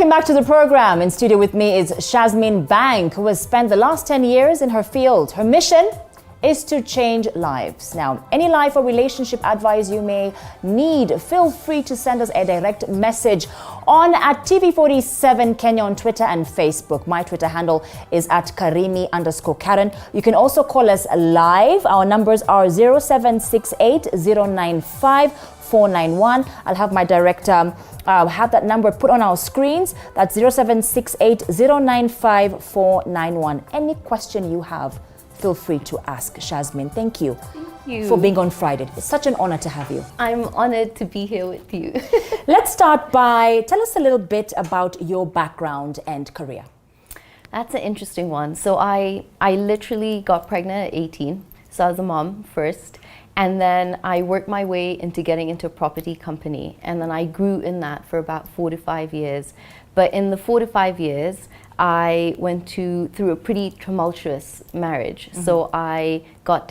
Welcome back to the program. In studio with me is SHAZMEEN Bank, who has spent the last 10 years in her field. Her mission is to change lives. Now, any life or relationship advice you may need, feel free to send us a direct message on at TV47 Kenya on Twitter and Facebook. My Twitter handle is at Karimi_Karen. You can also call us live. Our numbers are 0768 095 491. I'll have my director have that number put on our screens. That's 0768 095 491. Any question you have, feel free to ask SHAZMEEN. Thank you for being on Friday. It's such an honor to have you. I'm honored to be here with you. Let's start by, tell us a little bit about your background and career. That's an interesting one. So I literally got pregnant at 18. So I was a mom first. And then I worked my way into getting into a property company. And then I grew in that for about 4 to 5 years. But in the 4 to 5 years, I went through a pretty tumultuous marriage. So I got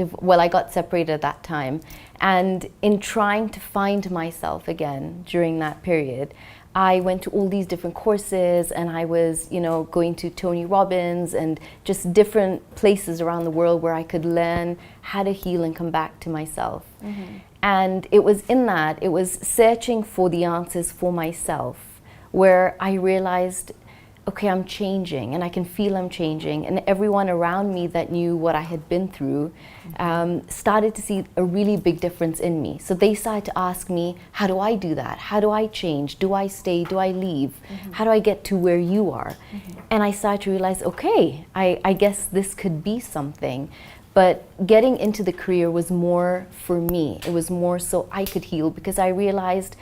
separated at that time. And in trying to find myself again during that period, I went to all these different courses, and I was, going to Tony Robbins and just different places around the world where I could learn how to heal and come back to myself. And it was it was searching for the answers for myself, where I realized, okay, I'm changing, and I can feel I'm changing. And everyone around me that knew what I had been through started to see a really big difference in me. So they started to ask me, how do I do that? How do I change? Do I stay? Do I leave? How do I get to where you are? And I started to realize, okay, I guess this could be something. But getting into the career was more for me. It was more so I could heal, because I realized,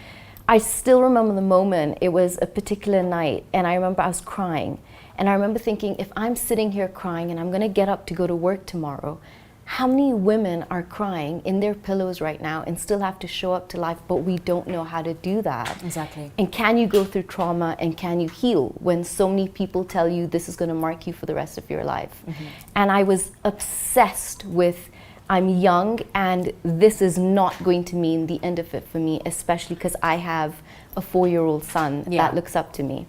I still remember the moment. It was a particular night, and I remember I was crying. And I remember thinking, if I'm sitting here crying and I'm gonna get up to go to work tomorrow, how many women are crying in their pillows right now and still have to show up to life, but we don't know how to do that? Exactly. And can you go through trauma, and can you heal when so many people tell you this is gonna mark you for the rest of your life? And I was obsessed with, I'm young, and this is not going to mean the end of it for me, especially because I have a 4-year-old son that looks up to me.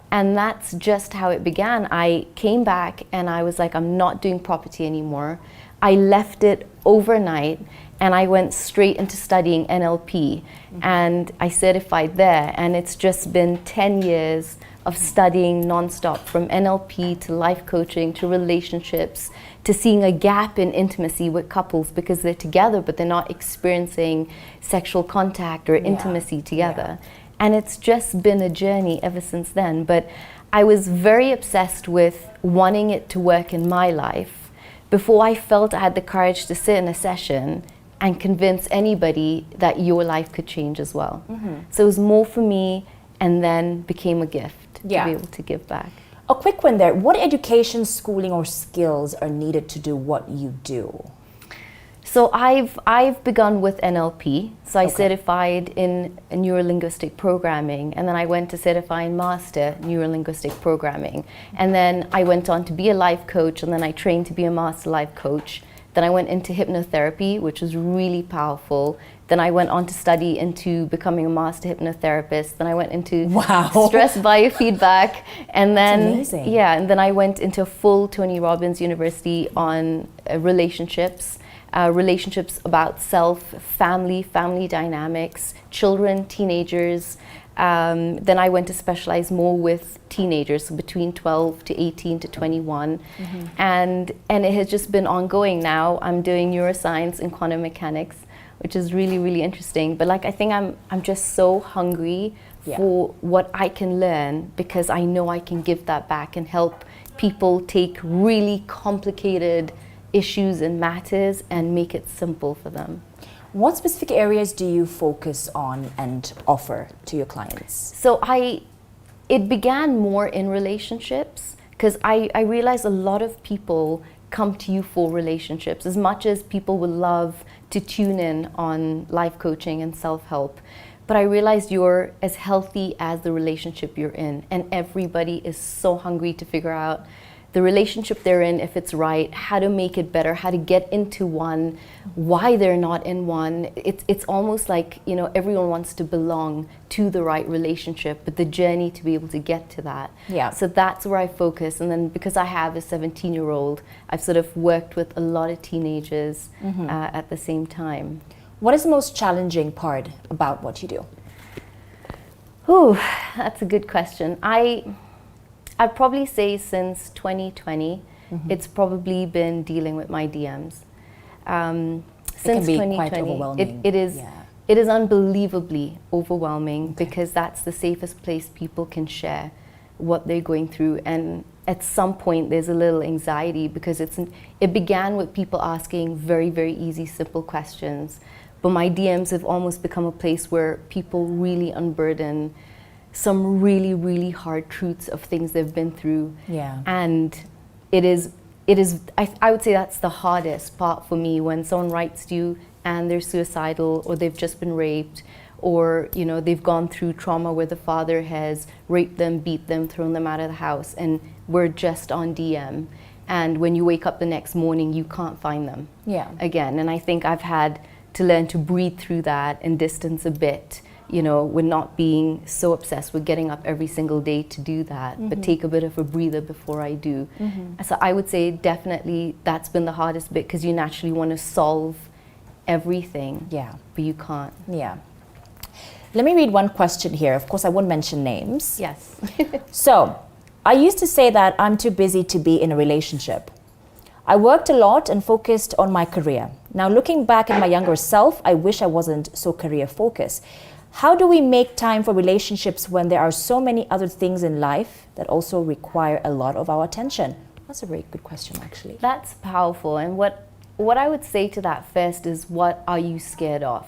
And that's just how it began. I came back and I was like, I'm not doing property anymore. I left it overnight, and I went straight into studying NLP, and I certified there. And it's just been 10 years of studying nonstop, from NLP to life coaching to relationships, to seeing a gap in intimacy with couples because they're together but they're not experiencing sexual contact or intimacy together. And it's just been a journey ever since then. But I was very obsessed with wanting it to work in my life before I felt I had the courage to sit in a session and convince anybody that your life could change as well. So it was more for me, and then became a gift to be able to give back. A quick one there. What education, schooling, or skills are needed to do what you do? So I've begun with NLP. So I certified in neurolinguistic programming, and then I went to certifying master neurolinguistic programming. And then I went on to be a life coach, and then I trained to be a master life coach. Then I went into hypnotherapy, which was really powerful. Then I went on to study into becoming a master hypnotherapist. Then I went into stress biofeedback, and then and then I went into a full Tony Robbins University on relationships about self, family dynamics, children, teenagers. Then I went to specialize more with teenagers, so between 12 to 18 to 21. And it has just been ongoing now. I'm doing neuroscience and quantum mechanics, which is really, really interesting. But I think I'm just so hungry for what I can learn, because I know I can give that back and help people take really complicated issues and matters and make it simple for them. What specific areas do you focus on and offer to your clients? So it began more in relationships, because I realized a lot of people come to you for relationships. As much as people would love to tune in on life coaching and self-help, but I realized you're as healthy as the relationship you're in, and everybody is so hungry to figure out the relationship they're in, if it's right, how to make it better, how to get into one, why they're not in one. It's almost like, you know, everyone wants to belong to the right relationship, but the journey to be able to get to that. Yeah. So that's where I focus. And then because I have a 17-year-old, I've sort of worked with a lot of teenagers at the same time. What is the most challenging part about what you do? Ooh, that's a good question. I'd probably say since 2020, it's probably been dealing with my DMs. Since it can be quite overwhelming. it is unbelievably overwhelming because that's the safest place people can share what they're going through. And at some point, there's a little anxiety because it began with people asking very, very easy, simple questions. But my DMs have almost become a place where people really unburden some really, really hard truths of things they've been through. Yeah. And I would say that's the hardest part for me, when someone writes to you and they're suicidal, or they've just been raped, or, you know, they've gone through trauma where the father has raped them, beat them, thrown them out of the house, and we're just on DM. And when you wake up the next morning, you can't find them again. And I think I've had to learn to breathe through that and distance a bit, you know, with not being so obsessed with getting up every single day to do that, but take a bit of a breather before I do. So I would say definitely that's been the hardest bit, because you naturally want to solve everything, but you can't. Yeah. Let me read one question here. Of course, I won't mention names. Yes. So, I used to say that I'm too busy to be in a relationship. I worked a lot and focused on my career. Now, looking back at my younger self, I wish I wasn't so career focused. How do we make time for relationships when there are so many other things in life that also require a lot of our attention? That's a very good question, actually. That's powerful. And what I would say to that first is, what are you scared of?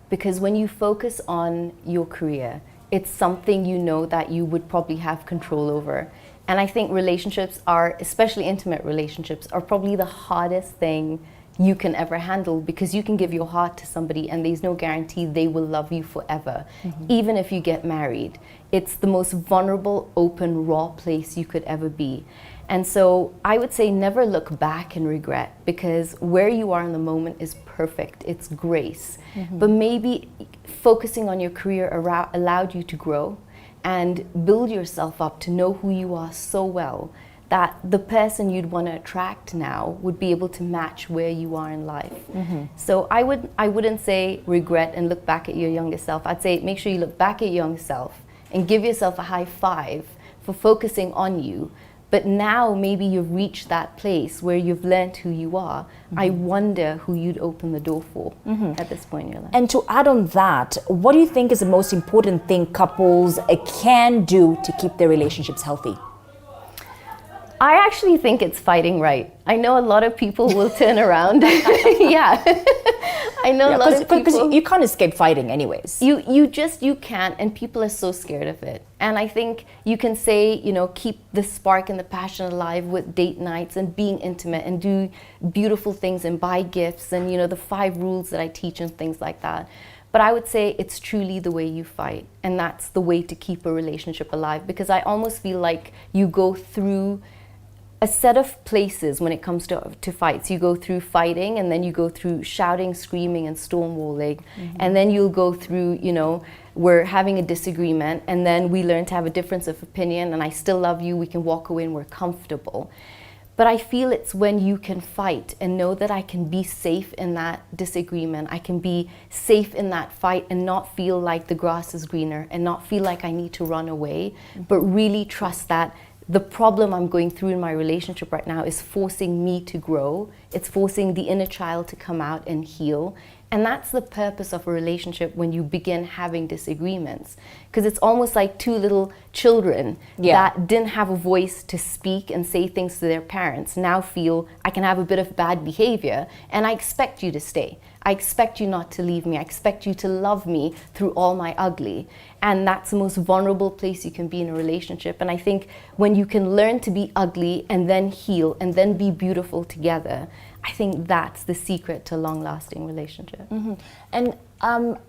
Because when you focus on your career, it's something you know that you would probably have control over. And I think relationships are, especially intimate relationships, are probably the hardest thing you can ever handle, because you can give your heart to somebody and there's no guarantee they will love you forever, even if you get married. It's the most vulnerable, open, raw place you could ever be. And so I would say never look back and regret, because where you are in the moment is perfect. It's grace. But maybe focusing on your career allowed you to grow and build yourself up to know who you are so well that the person you'd want to attract now would be able to match where you are in life. So I wouldn't say regret and look back at your younger self. I'd say make sure you look back at your younger self and give yourself a high five for focusing on you. But now maybe you've reached that place where you've learned who you are. I wonder who you'd open the door for at this point in your life. And to add on that, what do you think is the most important thing couples can do to keep their relationships healthy? I actually think it's fighting right. I know a lot of people will turn around. I know a lot of people. Because you can't escape fighting anyways. You can't, and people are so scared of it. And I think you can say, you know, keep the spark and the passion alive with date nights and being intimate and do beautiful things and buy gifts and, you know, the 5 rules that I teach and things like that. But I would say it's truly the way you fight, and that's the way to keep a relationship alive, because I almost feel like you go through a set of places when it comes to fights. You go through fighting, and then you go through shouting, screaming, and stonewalling. And then you'll go through, you know, we're having a disagreement, and then we learn to have a difference of opinion, and I still love you, we can walk away and we're comfortable. But I feel it's when you can fight and know that I can be safe in that disagreement, I can be safe in that fight and not feel like the grass is greener and not feel like I need to run away, but really trust that the problem I'm going through in my relationship right now is forcing me to grow. It's forcing the inner child to come out and heal. And that's the purpose of a relationship when you begin having disagreements. Because it's almost like 2 little children that didn't have a voice to speak and say things to their parents now feel I can have a bit of bad behavior and I expect you to stay. I expect you not to leave me. I expect you to love me through all my ugly. And that's the most vulnerable place you can be in a relationship. And I think when you can learn to be ugly and then heal and then be beautiful together, I think that's the secret to a long-lasting relationship. And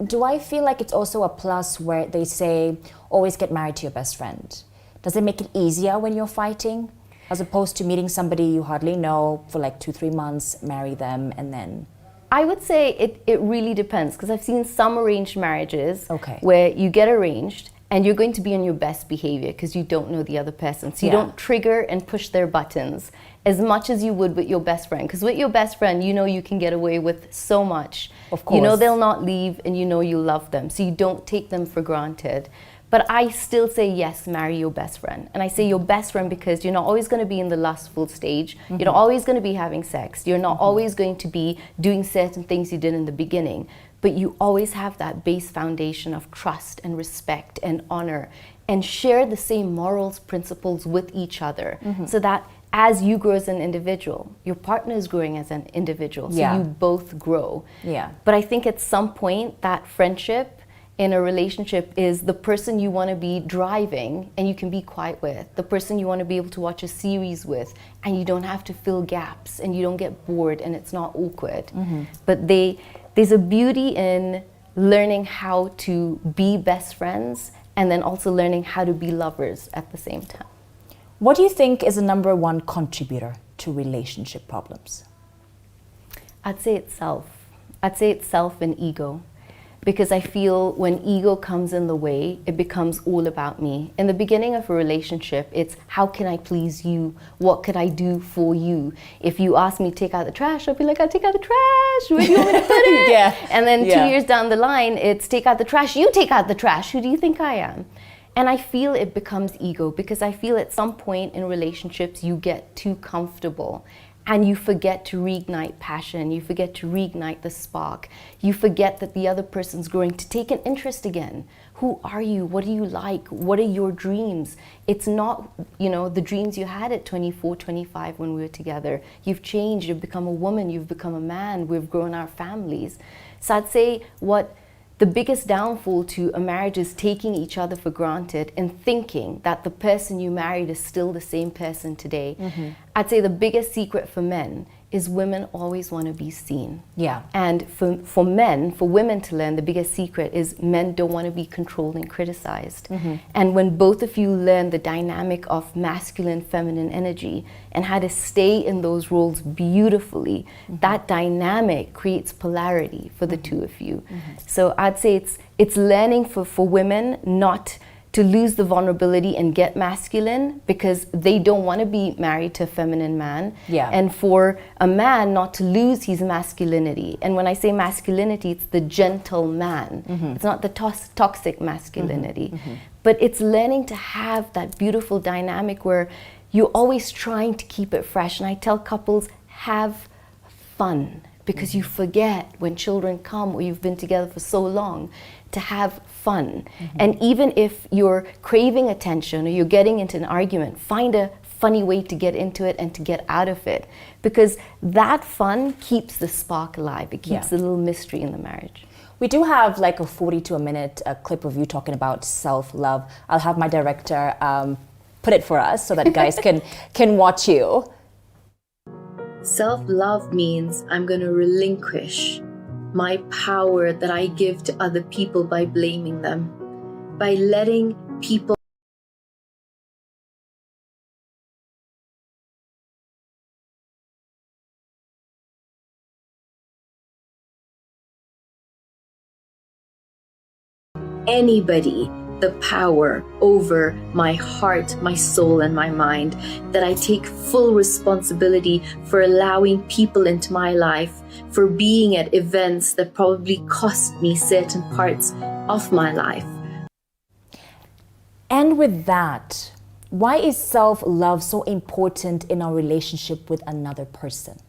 do I feel like it's also a plus where they say, always get married to your best friend? Does it make it easier when you're fighting? As opposed to meeting somebody you hardly know for like 2-3 months, marry them, and then... I would say it really depends, because I've seen some arranged marriages Okay. where you get arranged and you're going to be on your best behavior because you don't know the other person. So you don't trigger and push their buttons as much as you would with your best friend. Because with your best friend, you know you can get away with so much. Of course. You know they'll not leave, and you know you love them. So you don't take them for granted. But I still say yes, marry your best friend. And I say your best friend because you're not always going to be in the lustful stage. You're not always going to be having sex. You're not always going to be doing certain things you did in the beginning. But you always have that base foundation of trust and respect and honor, and share the same morals, principles with each other, so that as you grow as an individual, your partner is growing as an individual. So you both grow. Yeah. But I think at some point that friendship in a relationship is the person you want to be driving and you can be quiet with, the person you want to be able to watch a series with, and you don't have to fill gaps and you don't get bored and it's not awkward. But there's a beauty in learning how to be best friends and then also learning how to be lovers at the same time. What do you think is the #1 contributor to relationship problems? I'd say it's self. I'd say it's self and ego. Because I feel when ego comes in the way, it becomes all about me. In the beginning of a relationship, it's how can I please you? What could I do for you? If you ask me to take out the trash, I'll be like, I'll take out the trash. Where do you want me to put it? And then 2 years down the line, it's take out the trash. You take out the trash. Who do you think I am? And I feel it becomes ego, because I feel at some point in relationships, you get too comfortable. And you forget to reignite passion, you forget to reignite the spark, you forget that the other person's going to take an interest again. Who are you? What do you like? What are your dreams? It's not, the dreams you had at 24, 25 when we were together. You've changed, you've become a woman, you've become a man, we've grown our families. So I'd say the biggest downfall to a marriage is taking each other for granted and thinking that the person you married is still the same person today. I'd say the biggest secret for men is women always want to be seen. And for women to learn, the biggest secret is men don't want to be controlled and criticized. And when both of you learn the dynamic of masculine, feminine energy and how to stay in those roles beautifully, that dynamic creates polarity for the two of you. So I'd say it's learning for women not to lose the vulnerability and get masculine, because they don't want to be married to a feminine man. And for a man not to lose his masculinity. And when I say masculinity, it's the gentle man. It's not the toxic masculinity. But it's learning to have that beautiful dynamic where you're always trying to keep it fresh. And I tell couples, have fun, because you forget when children come or you've been together for so long to have fun. And even if you're craving attention or you're getting into an argument, find a funny way to get into it and to get out of it, because that fun keeps the spark alive. It keeps the little mystery in the marriage. We do have like a 40 to a minute clip of you talking about self-love. I'll have my director put it for us so that guys can watch you. Self-love means I'm going to relinquish my power that I give to other people by blaming them, by letting people anybody the power over my heart, my soul, and my mind, that I take full responsibility for allowing people into my life, for being at events that probably cost me certain parts of my life. And with that, why is self-love so important in our relationship with another person?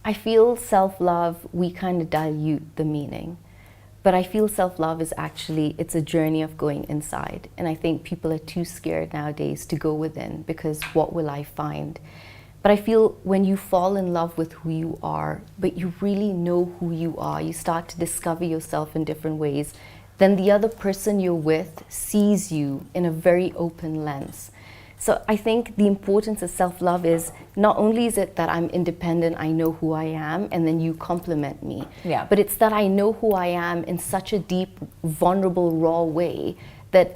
I feel self-love, we kind of dilute the meaning. But I feel self-love is actually, it's a journey of going inside. And I think people are too scared nowadays to go within, because what will I find? But I feel when you fall in love with who you are, but you really know who you are, you start to discover yourself in different ways, then the other person you're with sees you in a very open lens. So I think the importance of self-love is not only is it that I'm independent, I know who I am, and then you compliment me. Yeah. But it's that I know who I am in such a deep, vulnerable, raw way that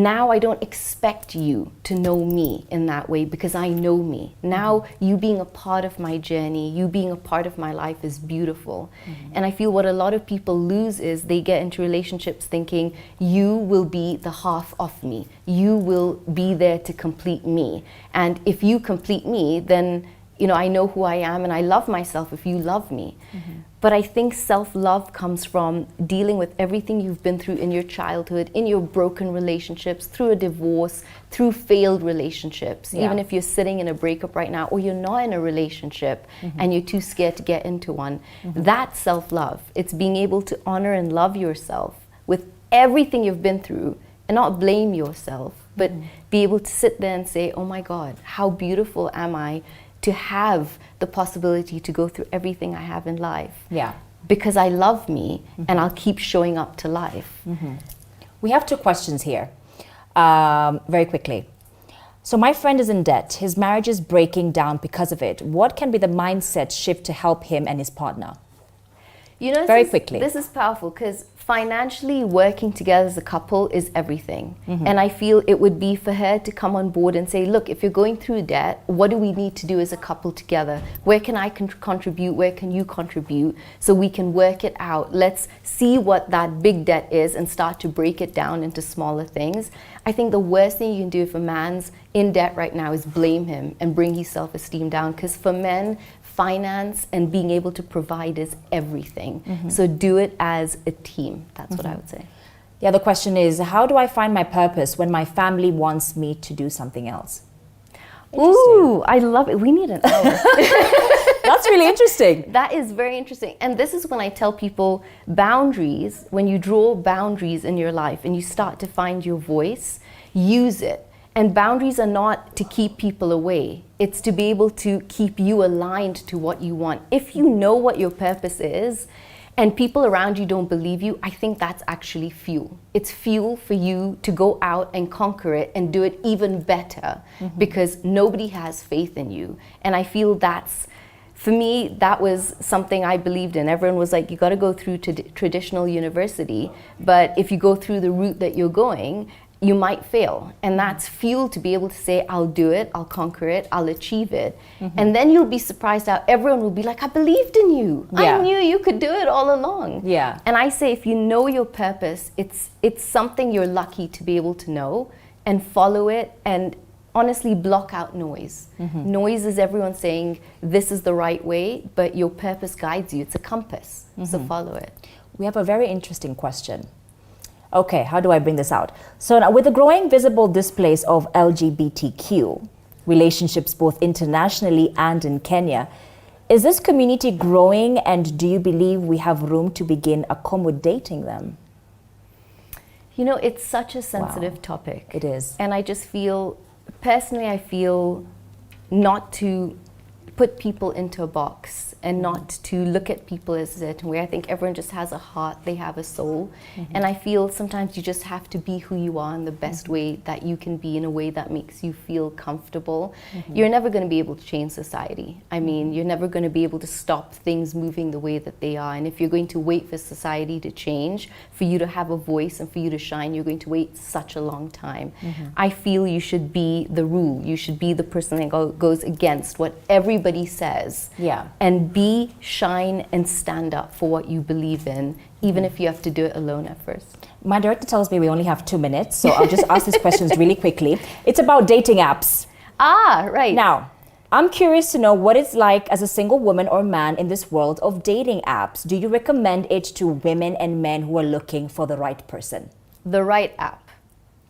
now I don't expect you to know me in that way because I know me. Now you being a part of my journey, you being a part of my life is beautiful. And I feel what a lot of people lose is they get into relationships thinking you will be the half of me. You will be there to complete me. And if you complete me, then I know who I am and I love myself if you love me. But I think self-love comes from dealing with everything you've been through in your childhood, in your broken relationships, through a divorce, through failed relationships. Even if you're sitting in a breakup right now or you're not in a relationship and you're too scared to get into one, that's self-love. It's being able to honor and love yourself with everything you've been through and not blame yourself, but be able to sit there and say, oh my God, how beautiful am I to have the possibility to go through everything I have in life. Because I love me and I'll keep showing up to life. We have 2 questions here, very quickly. So my friend is in debt. His marriage is breaking down because of it. What can be the mindset shift to help him and his partner? Very quickly. This is powerful because financially working together as a couple is everything. And I feel it would be for her to come on board and say, look, if you're going through debt, what do we need to do as a couple together? Where can I contribute? Where can you contribute? So we can work it out. Let's see what that big debt is and start to break it down into smaller things. I think the worst thing you can do if a man's in debt right now is blame him and bring his self-esteem down, because for men, finance and being able to provide is everything. So do it as a team. That's what I would say. The other question is, how do I find my purpose when my family wants me to do something else? Ooh, I love it. We need an hour. That's really interesting. That is very interesting. And this is when I tell people boundaries, when you draw boundaries in your life and you start to find your voice, use it. And boundaries are not to keep people away. It's to be able to keep you aligned to what you want. If you know what your purpose is and people around you don't believe you, I think that's actually fuel. It's fuel for you to go out and conquer it and do it even better because nobody has faith in you. And I feel for me, that was something I believed in. Everyone was like, you got to go through to traditional university, but if you go through the route that you're going, you might fail. And that's fuel to be able to say, I'll do it, I'll conquer it, I'll achieve it. And then you'll be surprised how everyone will be like, I believed in you. I knew you could do it all along. And I say, if you know your purpose, it's something you're lucky to be able to know and follow it, and honestly block out noise. Noise is everyone saying this is the right way, but your purpose guides you. It's a compass, so follow it. We have a very interesting question. Okay, how do I bring this out? So now, with the growing visible displays of LGBTQ relationships both internationally and in Kenya, is this community growing, and do you believe we have room to begin accommodating them? It's such a sensitive topic. It is. And I just feel, personally, I feel not to put people into a box and not to look at people as a certain way. I think everyone just has a heart, they have a soul. And I feel sometimes you just have to be who you are in the best way that you can be, in a way that makes you feel comfortable. You're never going to be able to change society. I mean, you're never going to be able to stop things moving the way that they are. And if you're going to wait for society to change, for you to have a voice and for you to shine, you're going to wait such a long time. I feel you should be the rule. You should be the person that goes against what everybody says, and be, shine, and stand up for what you believe in, even if you have to do it alone at first. My director tells me we only have 2 minutes, so I'll just ask these questions really quickly. It's about dating apps. Right. Now, I'm curious to know what it's like as a single woman or man in this world of dating apps. Do you recommend it to women and men who are looking for the right person? The right app.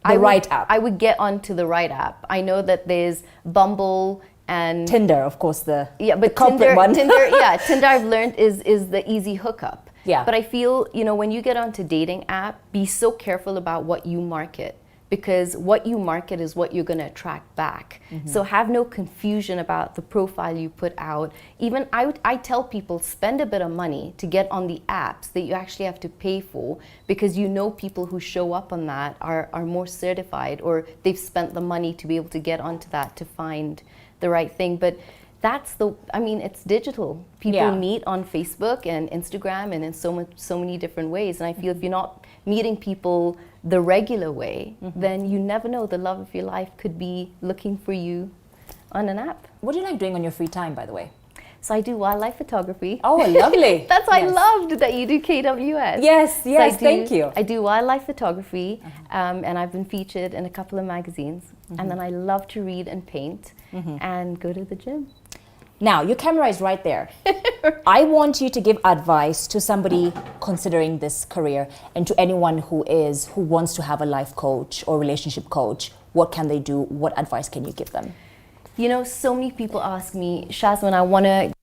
The right app. I would get onto the right app. I know that there's Bumble and Tinder, of course, but the culprit one. Tinder I've learned is the easy hookup. But I feel, when you get onto dating app, be so careful about what you market, because what you market is what you're going to attract back. So have no confusion about the profile you put out. Even I tell people, spend a bit of money to get on the apps that you actually have to pay for, because people who show up on that are more certified, or they've spent the money to be able to get onto that to find the right thing. But it's digital. People meet on Facebook and Instagram and in so many different ways. And I feel if you're not meeting people the regular way, then you never know, the love of your life could be looking for you on an app. What do you like doing on your free time, by the way? So I do wildlife photography. Oh, lovely. That's why Yes. I loved that you do KWS. Yes, So yes, thank you. I do wildlife photography, and I've been featured in a couple of magazines. And then I love to read and paint and go to the gym. Now, your camera is right there. I want you to give advice to somebody considering this career and to anyone who wants to have a life coach or relationship coach. What can they do? What advice can you give them? You know, so many people ask me, Shazmeen, I want to